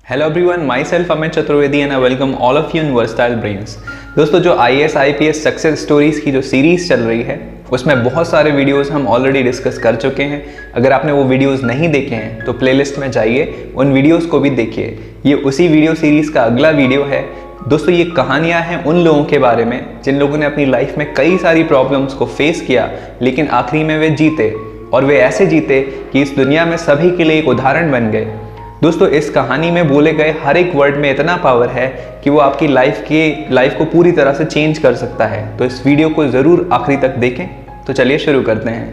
Hello everyone, my self Amit Chaturvedi and I welcome all of you in versatile brains. दोस्तों, जो IAS IPS success stories की जो series चल रही है उसमें बहुत सारे वीडियोस हम ऑलरेडी डिस्कस कर चुके हैं। अगर आपने वो वीडियोस नहीं देखे हैं तो प्लेलिस्ट में जाइए, उन वीडियोस को भी देखिए। ये उसी वीडियो सीरीज का अगला वीडियो है। दोस्तों, ये कहानियाँ हैं उन लोगों के बारे में जिन लोगों ने अपनी लाइफ में कई सारी प्रॉब्लम्स को फेस किया, लेकिन आखिरी में वे जीते, और वे ऐसे जीते कि इस दुनिया में सभी के लिए एक उदाहरण बन गए। दोस्तों, इस कहानी में बोले गए हर एक वर्ड में इतना पावर है कि वो आपकी लाइफ को पूरी तरह से चेंज कर सकता है। तो इस वीडियो को ज़रूर आखिरी तक देखें। तो चलिए शुरू करते हैं।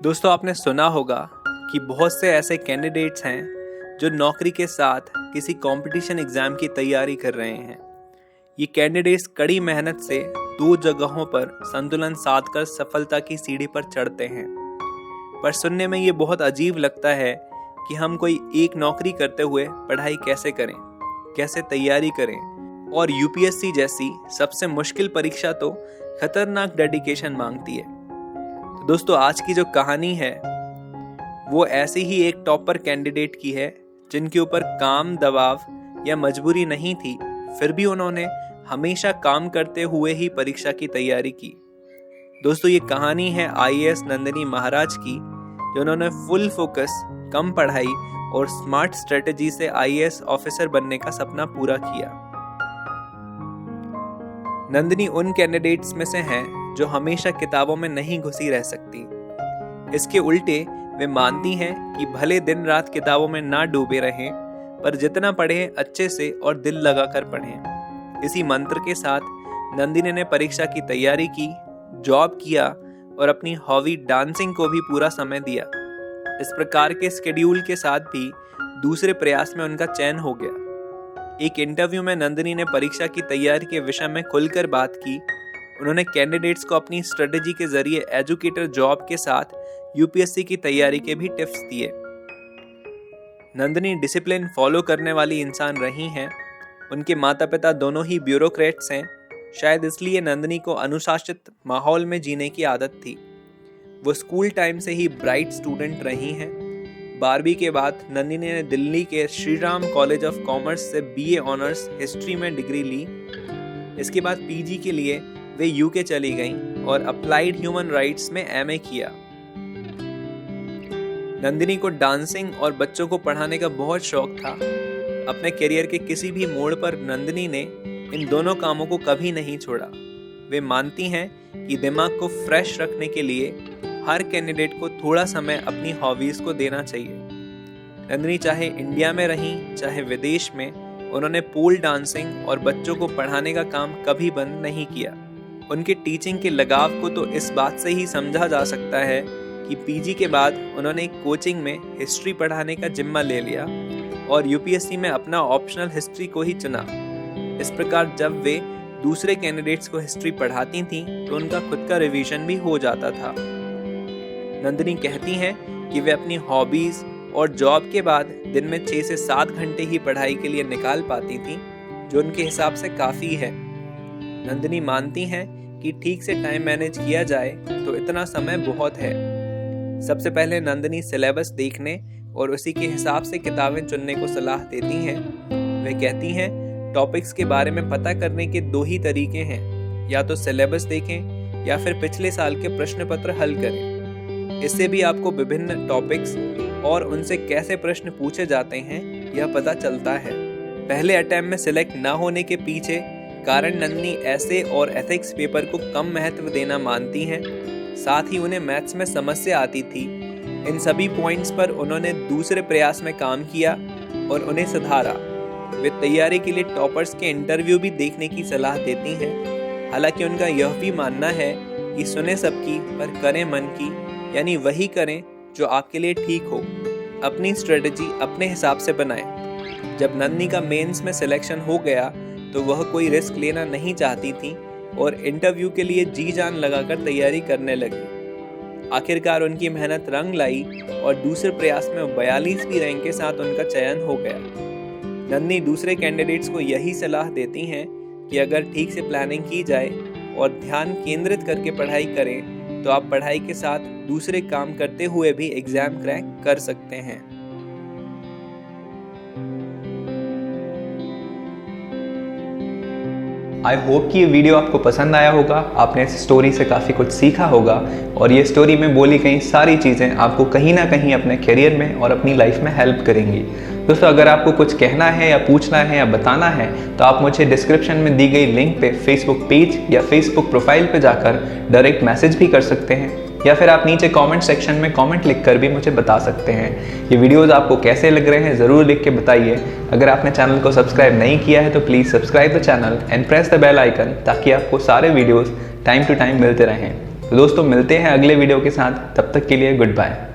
दोस्तों, आपने सुना होगा कि बहुत से ऐसे कैंडिडेट्स हैं जो नौकरी के साथ किसी कंपटीशन एग्जाम की तैयारी कर रहे हैं। ये कैंडिडेट्स कड़ी मेहनत से दो जगहों पर संतुलन साधकर सफलता की सीढ़ी पर चढ़ते हैं। पर सुनने में ये बहुत अजीब लगता है कि हम कोई एक नौकरी करते हुए पढ़ाई कैसे करें, कैसे तैयारी करें, और UPSC जैसी सबसे मुश्किल परीक्षा तो खतरनाक डेडिकेशन मांगती है। तो दोस्तों, आज की जो कहानी है वो ऐसे ही एक टॉपर कैंडिडेट की है जिनके ऊपर काम, दबाव या मजबूरी नहीं थी, फिर भी उन्होंने हमेशा काम करते हुए ही परीक्षा की तैयारी की। दोस्तों, ये कहानी है IAS नंदिनी महाराज की, जिन्होंने फुल फोकस, कम पढ़ाई और स्मार्ट स्ट्रेटजी से IAS ऑफिसर बनने का सपना पूरा किया। नंदिनी उन कैंडिडेट्स में से हैं जो हमेशा किताबों में नहीं घुसी रह सकती। इसके उल्टे वे मानती हैं कि भले दिन रात किताबों में ना डूबे रहें, पर जितना पढ़ें अच्छे से और दिल लगाकर पढ़ें। इसी मंत्र के साथ नंदिनी ने परीक्षा की तैयारी की, जॉब किया और अपनी हॉबी डांसिंग को भी पूरा समय दिया। इस प्रकार के स्केड्यूल के साथ भी दूसरे प्रयास में उनका चयन हो गया। एक इंटरव्यू में नंदिनी ने परीक्षा की तैयारी के विषय में खुलकर बात की। उन्होंने कैंडिडेट्स को अपनी स्ट्रेटेजी के जरिए एजुकेटर जॉब के साथ UPSC की तैयारी के भी टिप्स दिए। नंदिनी डिसिप्लिन फॉलो करने वाली इंसान रही हैं। उनके माता पिता दोनों ही ब्यूरोक्रेट्स हैं। शायद इसलिए नंदिनी को अनुशासित माहौल में जीने की आदत थी। वो स्कूल टाइम से ही ब्राइट स्टूडेंट रही हैं। 12वीं के बाद नंदिनी ने दिल्ली के Shri Ram college of commerce से BA ऑनर्स हिस्ट्री में डिग्री ली। इसके बाद PG के लिए वे UK चली गईं और अप्लाइड ह्यूमन राइट्स में MA किया। नंदिनी को डांसिंग और बच्चों को पढ़ाने का बहुत शौक था। अपने करियर के किसी भी मोड़ पर नंदिनी ने इन दोनों कामों को कभी नहीं छोड़ा। वे मानती हैं कि दिमाग को फ्रेश रखने के लिए हर कैंडिडेट को थोड़ा समय अपनी हॉबीज को देना चाहिए। नंदिनी चाहे इंडिया में रहीं, चाहे विदेश में, उन्होंने पूल डांसिंग और बच्चों को पढ़ाने का काम कभी बंद नहीं किया। उनके टीचिंग के लगाव को तो इस बात से ही समझा जा सकता है कि PG के बाद उन्होंने कोचिंग में हिस्ट्री पढ़ाने का जिम्मा ले लिया और UPSC में अपना ऑप्शनल हिस्ट्री को ही चुना। इस प्रकार जब वे दूसरे कैंडिडेट्स को हिस्ट्री पढ़ाती थीं तो उनका खुद का रिवीजन भी हो जाता था। नंदिनी कहती हैं कि वे अपनी हॉबीज और जॉब के बाद दिन में 6 से 7 घंटे ही पढ़ाई के लिए निकाल पाती थीं, जो उनके हिसाब से काफ़ी है। नंदिनी मानती हैं कि ठीक से टाइम मैनेज किया जाए तो इतना समय बहुत है। सबसे पहले नंदिनी सिलेबस देखने और उसी के हिसाब से किताबें चुनने को सलाह देती हैं। वे कहती हैं, टॉपिक्स के बारे में पता करने के 2 ही तरीके हैं, या तो सिलेबस देखें या फिर पिछले साल के प्रश्न पत्र हल करें। इससे भी आपको विभिन्न टॉपिक्स और उनसे कैसे प्रश्न पूछे जाते हैं यह पता चलता है। पहले अटेम्प्ट में सिलेक्ट न होने के पीछे कारण नंदिनी ऐसे और एथिक्स पेपर को कम महत्व देना मानती हैं। साथ ही उन्हें मैथ्स में समस्या आती थी। इन सभी पॉइंट्स पर उन्होंने दूसरे प्रयास में काम किया और उन्हें सुधारा। वे तैयारी के लिए टॉपर्स के इंटरव्यू भी देखने की सलाह देती हैं। हालांकि उनका यह भी मानना है कि सुने सबकी पर करें मन की, यानी वही करें जो आपके लिए ठीक हो। अपनी स्ट्रेटजी अपने हिसाब से बनाएं। जब नंदिनी का मेंस में सिलेक्शन हो गया तो वह कोई रिस्क लेना नहीं चाहती थी और इंटरव्यू के लिए जी जान लगाकर तैयारी करने लगी। आखिरकार उनकी मेहनत रंग लाई और दूसरे प्रयास में 42वीं रैंक के साथ उनका चयन हो गया। नंदिनी दूसरे कैंडिडेट्स को यही सलाह देती हैं कि अगर ठीक से प्लानिंग की जाए और ध्यान केंद्रित करके पढ़ाई करें तो आप पढ़ाई के साथ दूसरे काम करते हुए भी एग्जाम क्रैक कर सकते हैं। आई होप कि ये वीडियो आपको पसंद आया होगा, आपने इस स्टोरी से काफ़ी कुछ सीखा होगा और ये स्टोरी में बोली गई सारी चीज़ें आपको कहीं ना कहीं अपने करियर में और अपनी लाइफ में हेल्प करेंगी। दोस्तों, अगर आपको कुछ कहना है या पूछना है या बताना है तो आप मुझे डिस्क्रिप्शन में दी गई लिंक पे फेसबुक पेज या फेसबुक प्रोफाइल पे जाकर डायरेक्ट मैसेज भी कर सकते हैं या फिर आप नीचे कमेंट सेक्शन में कमेंट लिखकर भी मुझे बता सकते हैं। ये वीडियोस आपको कैसे लग रहे हैं ज़रूर लिख के बताइए। अगर आपने चैनल को सब्सक्राइब नहीं किया है तो please subscribe the channel and press the bell icon ताकि आपको सारे वीडियोस टाइम टू टाइम मिलते रहें। तो दोस्तों, मिलते हैं अगले वीडियो के साथ, तब तक के लिए गुड बाय।